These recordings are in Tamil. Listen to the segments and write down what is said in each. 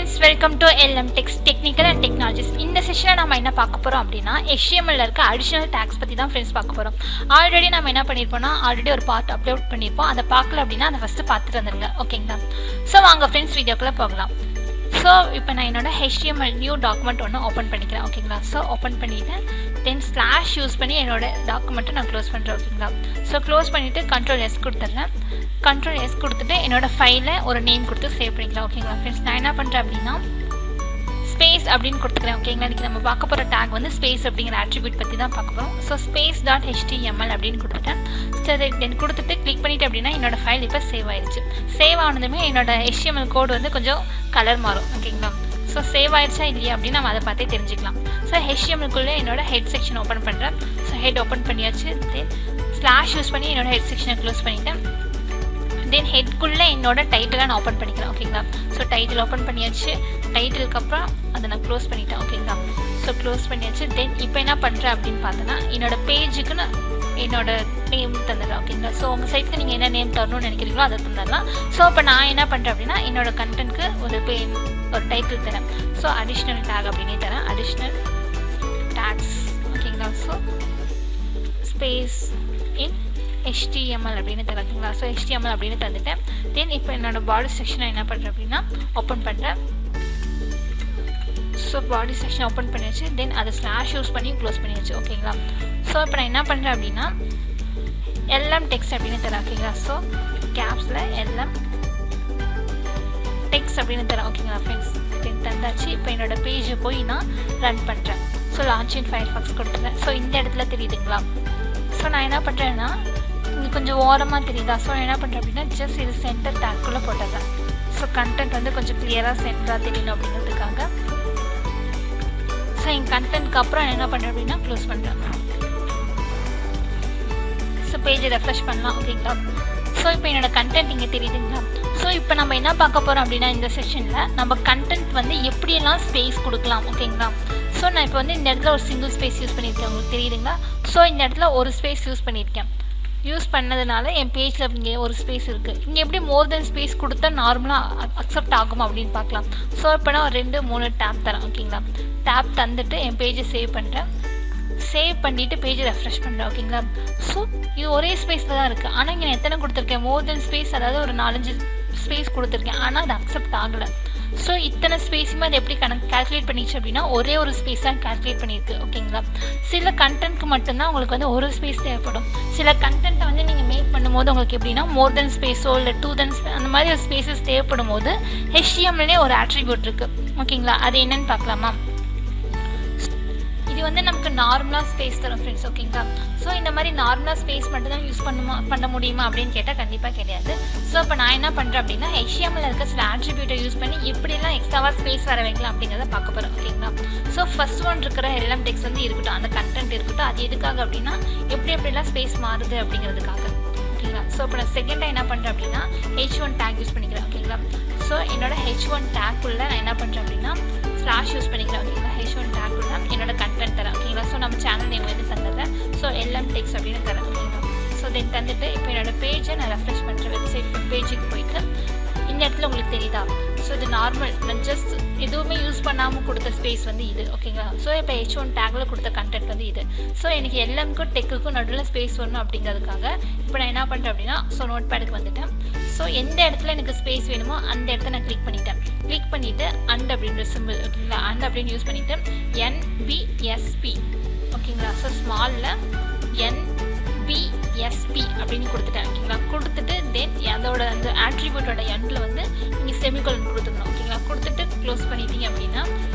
friends, welcome to LM Text Technical and Technologies. இந்த செஷன்ல நாம என்ன பார்க்க போறோம் அப்படினா HTML ல இருக்க அடிஷனல் டாக்ஸ் பத்தி தான் फ्रेंड्स பார்க்க போறோம். ஆல்ரெடி நாம என்ன பண்ணிருப்போம்னா ஆல்ரெடி ஒரு பார்ட் அப்லோட் பண்ணிருப்போம். அத பார்க்கல அப்படினா அத ஃபர்ஸ்ட் பார்த்துட்டு வந்துருங்க. ஓகேங்களா? சோ வாங்க फ्रेंड्स வீடியோக்குள்ள போகலாம். சோ இப்போ நான் என்னோட HTML நியூ டாக்குமெண்ட் ஒன்னு ஓபன் பண்ணிக்கிறேன். ஓகேங்களா? சோ ஓபன் பண்ணிட்டேன். then ஸ்லாஷ் யூஸ் பண்ணி என்னோட டாக்குமெண்ட்டை நான் க்ளோஸ் பண்றேன். ஓகேங்களா? சோ க்ளோஸ் பண்ணிட்டு Ctrl S கொடுத்துறேன். Ctrl S கொடுத்துட்டு என்னோட ஃபைலை ஒரு நேம் கொடுத்து சேவ் பண்ணிக்கலாம். ஓகேங்களா फ्रेंड्स? நான் என்ன பண்றேன் அப்படினா ஸ்பேஸ் அப்படினு கொடுத்துக்கிறேன். ஓகேங்களா? இன்னைக்கு நம்ம பார்க்க போற டாக் வந்து ஸ்பேஸ் அப்படிங்கிற அட்ரிபியூட் பத்தி தான் பார்க்க போறோம். சோ space.html அப்படினு கொடுத்துட்டேன். சரி தென் கொடுத்துட்டு கிளிக் பண்ணிட்டு அப்படினா என்னோட ஃபைல் இப்போ சேவ் ஆயிருச்சு. சேவ் ஆனதுமே என்னோட HTML கோட் வந்து கொஞ்சம் கலர் மாறும். ஓகேங்களா? சோ சேவ் ஆயிருச்சா இல்லையா அப்படினா நம்ம அதை பார்த்தே தெரிஞ்சுக்கலாம். சோ HTML குள்ள என்னோட ஹெட் செக்ஷன் ஓபன் பண்றேன். சோ ஹெட் ஓபன் பண்ணியாச்சு. தென் ஸ்லாஷ் யூஸ் பண்ணி என்னோட ஹெட் செக்ஷனை க்ளோஸ் பண்ணிட்டேன். தென் ஹெட் குள்ள என்னோட டைட்டிலை நான் ஓபன் பண்ணிக்கிறேன். ஓகேங்களா? சோ டைட்டில் ஓபன் பண்ணியாச்சு. டைட்டிலுக்கு அப்புறம் அதை நான் க்ளோஸ் பண்ணிட்டேன். ஓகேங்களா? சோ க்ளோஸ் பண்ணியாச்சு. தென் இப்போ என்ன பண்றேன் அப்படின்னு பார்த்தனா என்னோட பேஜுக்கு நான் என்னோட நேம் தந்துடுறேன். ஓகேங்களா? ஸோ உங்கள் சைட்க்கு நீங்கள் என்ன நேம் தரணும்னு நினைக்கிறீங்களோ அதை தந்துடலாம். ஸோ இப்போ நான் என்ன பண்ணுறேன் அப்படின்னா என்னோட கண்டென்ட்க்கு ஒரு டைட்டில் தரேன். ஸோ அடிஷ்னல் டேக் அப்படின்னே தரேன். Additional tags. ஓகேங்களா? ஸோ ஸ்பேஸ் இன் HTML அப்படின்னு தரதுங்களா? ஸோ HTML அப்படின்னு தந்துட்டேன். தென் இப்போ என்னோட பாடி செக்ஷனை என்ன பண்ணுறேன் அப்படின்னா ஓப்பன் பண்ணுறேன். ஸோ பாடி செக்ஷன் ஓப்பன் பண்ணியாச்சு. தென் அதை ஸ்லாஷ் யூஸ் பண்ணி க்ளோஸ் பண்ணியாச்சு. ஓகேங்களா? ஸோ இப்போ நான் என்ன பண்ணுறேன் அப்படின்னா LM டெக்ஸ்ட் அப்படின்னு தரேன். ஓகேங்களா? ஸோ கேப்ஸில் LM டெக்ஸ்ட் அப்படின்னு தரேன். ஓகேங்களா ஃப்ரெண்ட்ஸ்? தென் தந்தாச்சு. இப்போ என்னோட பேஜை போய் நான் ரன் பண்ணுறேன். ஸோ லான்ச் இன் ஃபயர்ஃபாக்ஸ் கொடுத்துருந்தேன். ஸோ இந்த இடத்துல தெரியுதுங்களா? ஸோ நான் என்ன பண்ணுறேன்னா இங்கே கொஞ்சம் ஓரமாக தெரியுதா? ஸோ நான் என்ன பண்ணுறேன் அப்படின்னா ஜஸ்ட் இது சென்டர் டேக்குள்ளே போட்டதான். ஸோ கண்டென்ட் வந்து கொஞ்சம் கிளியராக சென்டராக தெரியணும் அப்படிங்கிறதுக்காக. ஸோ என் கண்டென்ட்க்கு அப்புறம் என்ன பண்ணுறேன் அப்படின்னா க்ளோஸ் பண்ணுறேன். ஸோ பேஜை ரெஃப்ரெஷ் பண்ணலாம். ஓகேங்களா? ஸோ இப்போ என்னோட கண்டென்ட் இங்கே தெரியுதுங்களா? ஸோ இப்போ நம்ம என்ன பார்க்க போகிறோம் அப்படின்னா இந்த செஷனில் நம்ம கண்டென்ட் வந்து எப்படியெல்லாம் ஸ்பேஸ் கொடுக்கலாம். ஓகேங்களா? ஸோ நான் இப்போ வந்து இந்த இடத்துல ஒரு சிங்கிள் ஸ்பேஸ் யூஸ் பண்ணியிருக்கேன். உங்களுக்கு தெரியுதுங்களா? ஸோ இந்த இடத்துல ஒரு ஸ்பேஸ் யூஸ் பண்ணியிருக்கேன். யூஸ் பண்ணதுனால என் பேஜில் இங்கே ஒரு ஸ்பேஸ் இருக்குது. இங்கே எப்படி மோர் தென் ஸ்பேஸ் கொடுத்தா நார்மலாக அக்செப்ட் ஆகும் அப்படின்னு பார்க்கலாம். ஸோ இப்போ நான் ஒரு 2-3 டேப் தரேன். ஓகேங்களா? டேப் தந்துட்டு என் பேஜை சேவ் பண்ணுறேன். சேவ் பண்ணிவிட்டு பேஜை ரெஃப்ரெஷ் பண்ணுறேன். ஓகேங்களா? ஸோ இது ஒரே ஸ்பேஸில் தான் இருக்குது. ஆனால் இங்கே எத்தனை கொடுத்துருக்கேன்? மோர் தென் ஸ்பேஸ், அதாவது ஒரு 4-5 ஸ்பேஸ் கொடுத்துருக்கேன். ஆனால் அது அக்செப்ட் ஆகலை. ஸோ இத்தனை ஸ்பேஸுமே அது எப்படி கால்குலேட் பண்ணிச்சு அப்படின்னா ஒரே ஒரு ஸ்பேஸ் தான் கால்குலேட் பண்ணியிருக்கு. ஓகேங்களா? சில கண்டென்ட்க்கு மட்டும்தான் உங்களுக்கு வந்து ஒரு ஸ்பேஸ் தேவைப்படும். சில கண்டென்ட்டை வந்து நீங்கள் மேக் பண்ணும்போது உங்களுக்கு எப்படின்னா மோர் தென் ஸ்பேஸோ இல்லை 2 தென் அந்த மாதிரி ஒரு ஸ்பேஸஸ் தேவைப்படும் போது HTMLலே ஒரு ஆட்ரிபியூட் இருக்குது. ஓகேங்களா? அது என்னன்னு பார்க்கலாமா? இது வந்து நமக்கு நார்மலாக ஸ்பேஸ் தரும் ஃப்ரெண்ட்ஸ். ஓகேங்களா? ஸோ இந்த மாதிரி நார்மலாக ஸ்பேஸ் மட்டும் தான் யூஸ் பண்ண முடியுமா அப்படின்னு கேட்டால் கண்டிப்பாக கிடையாது. ஸோ இப்போ நான் என்ன பண்ணுறேன் அப்படின்னா HTML இருக்க சில ஆட்ரிபியூட்டை யூஸ் பண்ணி எப்படிலாம் எக்ஸ்ட்ராவாக ஸ்பேஸ் வர வைக்கலாம் அப்படிங்கிறத பார்க்க போகிறோம். ஓகேங்களா? ஸோ ஃபர்ஸ்ட் ஒன் இருக்கிற LM டெக்ஸ்ட் வந்து இருக்கட்டும், அந்த கண்டென்ட் இருக்கட்டும். அது எதுக்காக அப்படின்னா எப்படிலாம் ஸ்பேஸ் மாறுது அப்படிங்கிறதுக்காக. ஓகேங்களா? ஸோ இப்போ நான் செகண்டாக என்ன பண்ணுறேன் அப்படின்னா H1 டேக் யூஸ் பண்ணிக்கிறேன். ஓகேங்களா? ஸோ என்னோட H1 டேக்குள்ள நான் என்ன பண்ணுறேன் அப்படின்னா ஸ்லாஷ் யூஸ் பண்ணிக்கிறேன். ஓகேங்களா? H1 டேக்குள்ள என்னோட கண்டென்ட் தரேன். ஓகேங்களா? ஸோ நம்ம சேனல் நேம் வந்து தந்துடுறேன். ஸோ LM டெக்ஸ்ட் அப்படின்னு தரேன். ஓகேங்களா? ஸோ தென் தந்துட்டு இப்போ என்னோட பேஜை நான் ரெஃப்ரெஷ் பண்ணுறேன். வெப்சைட் பேஜுக்கு போயிட்டு இந்த இடத்துல உங்களுக்கு தெரியுதா? ஸோ இது நார்மல், நான் ஜஸ்ட் எதுவுமே யூஸ் பண்ணாமல் கொடுத்த ஸ்பேஸ் வந்து இது. ஓகேங்களா? ஸோ இப்போ H1 டேக்கில் கொடுத்த கண்டென்ட் வந்து இது. ஸோ எனக்கு LMக்கும் டெக்குக்கும் நடுவில் ஸ்பேஸ் வரணும் அப்படிங்கிறதுக்காக இப்போ நான் என்ன பண்ணுறேன் அப்படின்னா ஸோ நோட் பேடுக்கு வந்துட்டேன். ஸோ எந்த இடத்துல எனக்கு ஸ்பேஸ் வேணுமோ அந்த இடத்த நான் கிளிக் பண்ணிட்டேன். கிளிக் பண்ணிவிட்டு அண்ட் அப்படின்ற சிம்பிள். ஓகேங்களா? அண்ட் அப்படின்னு யூஸ் பண்ணிவிட்டு NBSP. ஓகேங்களா? ஸோ ஸ்மாலில் NBSP அப்படின்னு கொடுத்துட்டேன். ஓகேங்களா? கொடுத்துட்டு தென் அதோட அந்த ஆட்ரிபியூட்டோட எண்டில் வந்து நீங்கள் செமிகோலன் கொடுத்துக்கணும். ஓகேங்களா? கொடுத்துட்டு க்ளோஸ் பண்ணிட்டீங்க அப்படின்னா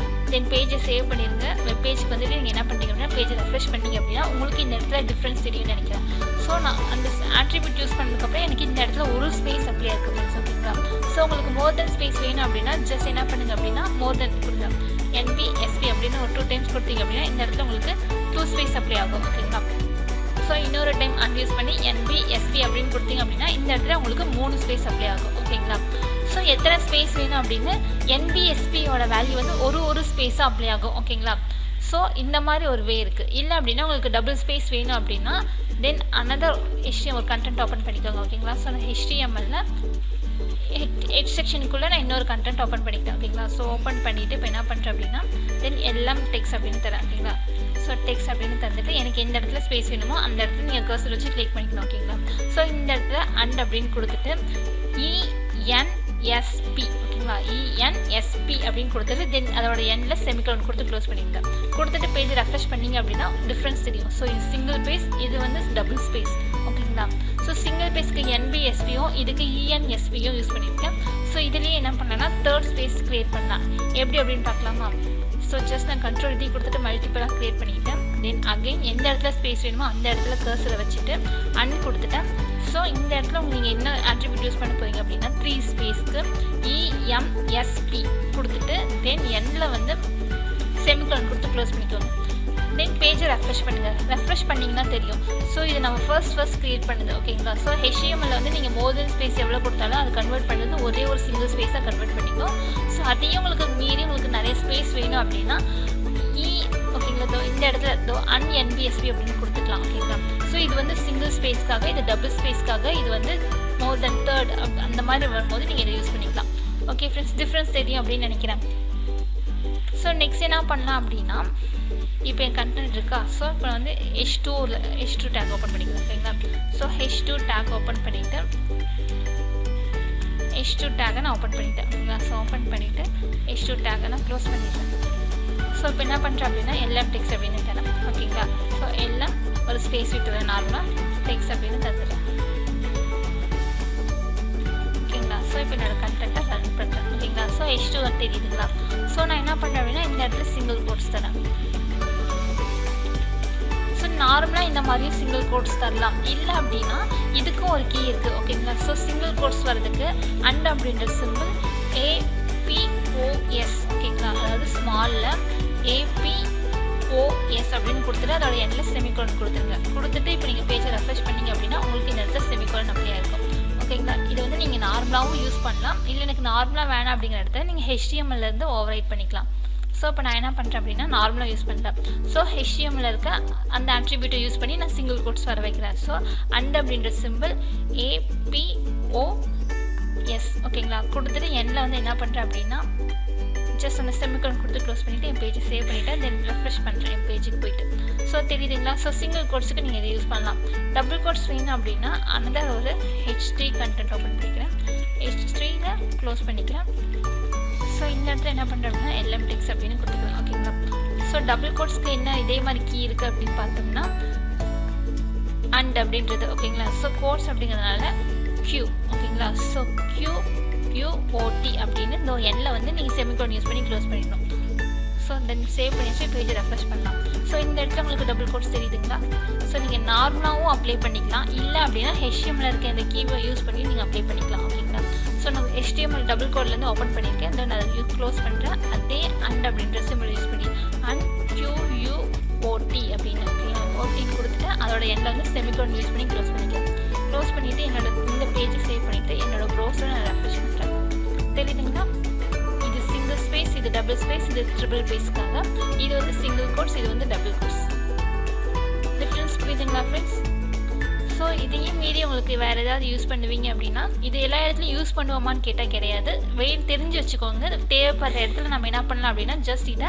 தென் பேஜை சேவ் பண்ணிடுங்க. வெப் பேஜுக்கு வந்துட்டு நீங்கள் என்ன பண்ணுறீங்க அப்படின்னா பேஜை ரெஃப்ரெஷ் பண்ணிங்க அப்படின்னா உங்களுக்கு இந்த இடத்துல டிஃப்ரென்ஸ் தெரியும்னு நினைக்கிறேன். ஸோ நான் அந்த ஆட்ரிபியூட் யூஸ் பண்ணதுக்கப்புறம் எனக்கு இந்த இடத்துல ஒரு ஸ்பேஸ் அப்படியே இருக்குது ஃப்ரெண்ட்ஸ். ஓகேங்களா? ஸோ உங்களுக்கு மோர் தென் ஸ்பேஸ் வேணும் அப்படின்னா ஜஸ்ட் என்ன பண்ணுங்க அப்படின்னா மோர் தென் கொடுங்க. NBSP அப்படின்னு ஒரு 2 டைம்ஸ் கொடுத்தீங்க அப்படின்னா இந்த இடத்துல உங்களுக்கு 2 ஸ்பேஸ் அப்ளை ஆகும். ஓகேங்களா? ஸோ இன்னொரு டைம் அன்யூஸ் பண்ணி NBSP அப்படின்னு கொடுத்தீங்க அப்படின்னா இந்த இடத்துல உங்களுக்கு 3 ஸ்பேஸ் அப்ளை ஆகும். ஓகேங்களா? ஸோ எத்தனை ஸ்பேஸ் வேணும் அப்படின்னு NBSPயோட வேல்யூ வந்து ஒரு ஸ்பேஸாக அப்ளை ஆகும். ஓகேங்களா? ஸோ இந்த மாதிரி ஒரு வே இருக்குது. இல்லை அப்படின்னா உங்களுக்கு டபுள் ஸ்பேஸ் வேணும் அப்படின்னா தென் அனதர் HTML ஒரு கண்டென்ட் ஓப்பன் பண்ணிக்கோங்க. ஓகேங்களா? ஸோ நான் HTMLல ஹெட் செக்ஷனுக்குள்ளே நான் இன்னொரு கண்டென்ட் ஓப்பன் பண்ணிக்கிட்டேன் ஓகேங்களா. ஸோ ஓப்பன் பண்ணிவிட்டு இப்போ என்ன பண்ணுறேன் அப்படின்னா தென் எல்லாம் டெக்ஸ்ட் அப்படின்னு தரேன் ஓகேங்களா. ஸோ டெக்ஸ்ட் அப்படின்னு தந்துட்டு எனக்கு எந்த இடத்துல ஸ்பேஸ் வேணுமோ அந்த இடத்துல நீங்கள் கர்சர் வச்சு கிளிக் பண்ணிக்கணும் ஓகேங்களா. ஸோ இந்த இடத்துல அண்ட் அப்படின்னு கொடுத்துட்டு ENSP ஓகேங்களா. ENSP அப்படின்னு கொடுத்துட்டு தென் அதோட எண்டில் செமிகோலன் கொடுத்து க்ளோஸ் பண்ணிங்க. கொடுத்துட்டு பேஜ் ரெஃப்ரெஷ் பண்ணிங்க அப்படின்னா டிஃப்ரென்ஸ் தெரியும். ஸோ இது சிங்கிள் பேஸ், இது வந்து டபுள் ஸ்பேஸ் ஓகேங்களா. ஸோ சிங்கிள் பேஸ்க்கு NBSPயும் இதுக்கு ENSPயும் யூஸ் பண்ணியிருக்கேன். ஸோ இதுலேயே என்ன பண்ணலாம்னா தேர்ட் ஸ்பேஸ் க்ரியேட் பண்ணலாம். எப்படி அப்படின்னு பார்க்கலாமா. ஸோ ஜஸ்ட் நான் கண்ட்ரோல் D கொடுத்துட்டு மல்டிபிளாக க்ரியேட் பண்ணிக்கிட்டேன். தென் அகெயின் எந்த இடத்துல ஸ்பேஸ் வேணுமோ அந்த இடத்துல கர்சரை வச்சுட்டு அன் கொடுத்துட்டேன். ஸோ இந்த இடத்துல நீங்கள் என்ன ஆட்ரிபியூட் யூஸ் பண்ண போகிறீங்க அப்படின்னா 3 ஸ்பேஸ்க்கு EMSP கொடுத்துட்டு தென் எண்டில் வந்து செமிகோலன் கொடுத்து க்ளோஸ் பண்ணிக்கோங்க. தென் பேஜை ரெஃப்ரெஷ் பண்ணுங்கள். ரெஃப்ரெஷ் பண்ணிங்கன்னா தெரியும். ஸோ இது நம்ம ஃபர்ஸ்ட் க்ரியேட் பண்ணுது ஓகேங்களா. ஸோ HTML வந்து நீங்கள் மோர் தென் ஸ்பேஸ் எவ்வளோ கொடுத்தாலும் அது கன்வெர்ட் பண்ணுறது ஒரே ஒரு சிங்கிள் ஸ்பேஸாக கன்வெர்ட் பண்ணிக்கும். ஸோ அதையும் உங்களுக்கு மீறி உங்களுக்கு நிறைய ஸ்பேஸ் வேணும் அப்படின்னா ஓகேங்களா இந்த இடத்துல UNBSP அப்படின்னு கொடுத்துக்கலாம் ஓகேங்களா. ஸோ இது வந்து சிங்கிள் ஸ்பேஸ்க்காக, இது டபுள் ஸ்பேஸ்க்காக, இது வந்து மோர் தென் தேர்ட் அந்த மாதிரி வரும்போது நீங்கள் இதை யூஸ் பண்ணிக்கலாம். ஓகே ஃப்ரெண்ட்ஸ், டிஃப்ரென்ஸ் தெரியும் அப்படின்னு நினைக்கிறேன். ஸோ நெக்ஸ்ட் என்ன பண்ணலாம் அப்படின்னா இப்போ என் கண்டென்ட் இருக்கா. ஸோ இப்போ வந்து H2 டேக் ஓப்பன் பண்ணிக்கலாம் ஓகேங்களா. ஸோ H2 டேக் ஓப்பன் பண்ணிவிட்டு H2 டேக்கை நான் ஓப்பன் பண்ணிட்டேன் ஓகேங்களா. ஸோ ஓப்பன் பண்ணிவிட்டு H2 டேக்கை நான் க்ளோஸ் பண்ணிட்டேன். ஸோ இப்போ என்ன பண்ணுறேன் அப்படின்னா எல்லாம் டெக்ஸ்ட் அப்படின்னு தரேன் ஓகேங்களா. ஸோ எல்லாம் ஒரு ஸ்பேஸ் விட்டு நார்மலாக டெக்ஸ்ட் அப்படின்னு தந்துடுறேன் ஓகேங்களா. ஸோ இப்போ என்னோட கண்டென்ட்டை ரன் பண்ணுறேன் ஓகேங்களா. ஸோ H2 தெரியுதுங்களா. ஸோ நான் என்ன பண்ணுறேன் அப்படின்னா இந்த இடத்துல சிங்கிள் கோட்ஸ் தரேன். ஸோ நார்மலாக இந்த மாதிரியும் சிங்கிள் கோட்ஸ் தரலாம். இல்லை அப்படின்னா இதுக்கும் ஒரு கீ இருக்குது ஓகேங்களா. ஸோ சிங்கிள் கோட்ஸ் வர்றதுக்கு அண்ட் அப்படின்ற சிம்பிள் APOS ஓகேங்களா. அதாவது ஸ்மாலில் APOS அப்படின்னு கொடுத்துட்டு அதோட எண்டில் செமிகோலன் கொடுத்துருங்க. கொடுத்துட்டு இப்போ நீங்கள் பேஜை ரெஃப்ரெஷ் பண்ணிங்க அப்படின்னா உங்களுக்கு இந்த இடத்துல செமிகோலன் அப்படியே இருக்கும் ஓகேங்களா. இது வந்து நீங்கள் நார்மலாகவும் யூஸ் பண்ணலாம். இல்லை எனக்கு நார்மலாக வேணாம் அப்படிங்கிற இடத்துல நீங்கள் HTMLலேருந்து ஓவர்ரைட் பண்ணிக்கலாம். ஸோ இப்போ நான் என்ன பண்ணுறேன் அப்படின்னா நார்மலாக யூஸ் பண்ணுறேன். ஸோ HTML இருக்க அந்த ஆட்ரிபியூட்டை யூஸ் பண்ணி நான் சிங்கிள் கோட்ஸ் வர வைக்கிறேன். ஸோ அண்ட் அப்படின்ற சிம்பிள் APOS ஓகேங்களா. கொடுத்துட்டு எண்டில் வந்து என்ன பண்ணுறேன் அப்படின்னா ஜஸ்ட் அந்த செமிகோலன் கொடுத்து க்ளோஸ் பண்ணிவிட்டு என் பேஜை சேவ் பண்ணிவிட்டு தென் ரெஃப்ரெஷ் பண்ணுறேன் என் பேஜுக்கு போயிட்டு. ஸோ தெரியுதுங்களா. ஸோ சிங்கிள் கோட்ஸுக்கு நீங்கள் இதை யூஸ் பண்ணலாம். டபுள் கோட்ஸ் வேணும் அப்படின்னா அனதர் ஒரு H3 கண்டென்ட் ஓப்பன் பண்ணிக்கிறேன். H3ல க்ளோஸ் பண்ணிக்கிறேன். ஸோ இந்த இடத்துல என்ன பண்ணுறேன் அப்படின்னா எல்லாம் டெக்ஸ்ட் அப்படின்னு கொடுத்துக்கலாம் ஓகேங்களா. ஸோ டபுள் கோட்ஸ்க்கு என்ன இதே மாதிரி கீ இருக்குது அப்படின்னு பார்த்தோம்னா அண்ட் அப்படின்றது ஓகேங்களா. ஸோ கோட்ஸ் அப்படிங்கிறதுனால Q ஓகேங்களா. ஸோ QUOT அப்படின்னு இந்த எண்ணில் வந்து நீங்கள் செமிகோலன் யூஸ் பண்ணி க்ளோஸ் பண்ணிடணும். ஸோ தென் சேவ் பண்ணிச்சு பேஜை ரெஃப்ரெஷ் பண்ணலாம். ஸோ இந்த இடத்துல உங்களுக்கு டபுள் கோட்ஸ் தெரியுதுங்களா. ஸோ நீங்கள் நார்மலாகவும் அப்ளை பண்ணிக்கலாம். இல்லை அப்படின்னா HTML இருக்க இந்த கீவை யூஸ் பண்ணி நீங்கள் அப்ளை பண்ணிக்கலாம் ஓகேங்களா. ஸோ நான் HTML டபுள் கோட்லேருந்து ஓப்பன் பண்ணியிருக்கேன். தென் அதை க்ளோஸ் பண்ணுறேன். அதே அண்ட் அப்படின்ற சிம்பிள் யூஸ் பண்ணி அண்ட் QUOT அப்படின்னு ஓகேங்களா. ஓட்டின்னு கொடுத்துட்டு அதோட எண்டில் வந்து செமிகோலன் யூஸ் பண்ணி க்ளோஸ் பண்ணிக்கலாம். க்ளோஸ் பண்ணிவிட்டு என்னோட இந்த பேஜை சேவ் பண்ணிவிட்டு என்னோட ப்ரௌசரை நான் ரெஃப்ரெஷ் பண்ணுறேன். தெரியுதுங்களா. இது சிங்கிள் ஸ்பேஸ், இது டபுள் ஸ்பேஸ், இது ட்ரிபிள் பேஸ்க்காக. இது வந்து சிங்கிள் கோட்ஸ், இது வந்து டபுள் கோட்ஸ். டிஃப்ரென்ஸ் புரியுதுங்களா ஃப்ரெண்ட்ஸ். ஸோ இதையும் மீறி உங்களுக்கு வேறு ஏதாவது யூஸ் பண்ணுவீங்க அப்படின்னா இது எல்லா இடத்துலையும் யூஸ் பண்ணுவோமான்னு கேட்டால் கிடையாது. தெரிஞ்சு வச்சுக்கோங்க. தேவைப்படுற இடத்துல நம்ம என்ன பண்ணலாம் அப்படின்னா ஜஸ்ட் இதை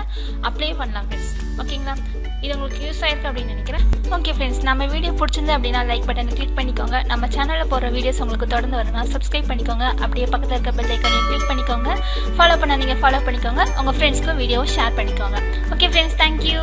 அப்ளை பண்ணலாம் ஃப்ரெண்ட்ஸ் ஓகேங்களா. இது உங்களுக்கு யூஸ் ஆயிருக்கு அப்படின்னு நினைக்கிறேன். ஓகே ஃப்ரெண்ட்ஸ், நம்ம வீடியோ பிடிச்சிருந்து அப்படின்னா லைக் பட்டனை கிளிக் பண்ணிக்கோங்க. நம்ம சேனலில் போகிற வீடியோஸ் உங்களுக்கு தொடர்ந்து வரணும் சப்ஸ்கிரைப் பண்ணிக்கோங்க. அப்படியே பக்கத்தில் இருக்க பெல் ஐக்கானையும் கிளிக் பண்ணிக்கோங்க. ஃபாலோ பண்ணாதீங்க, ஃபாலோ பண்ணிக்கோங்க. உங்கள் ஃப்ரெண்ட்ஸ்க்கும் வீடியோவை ஷேர் பண்ணிக்கோங்க. Okay friends, thank you.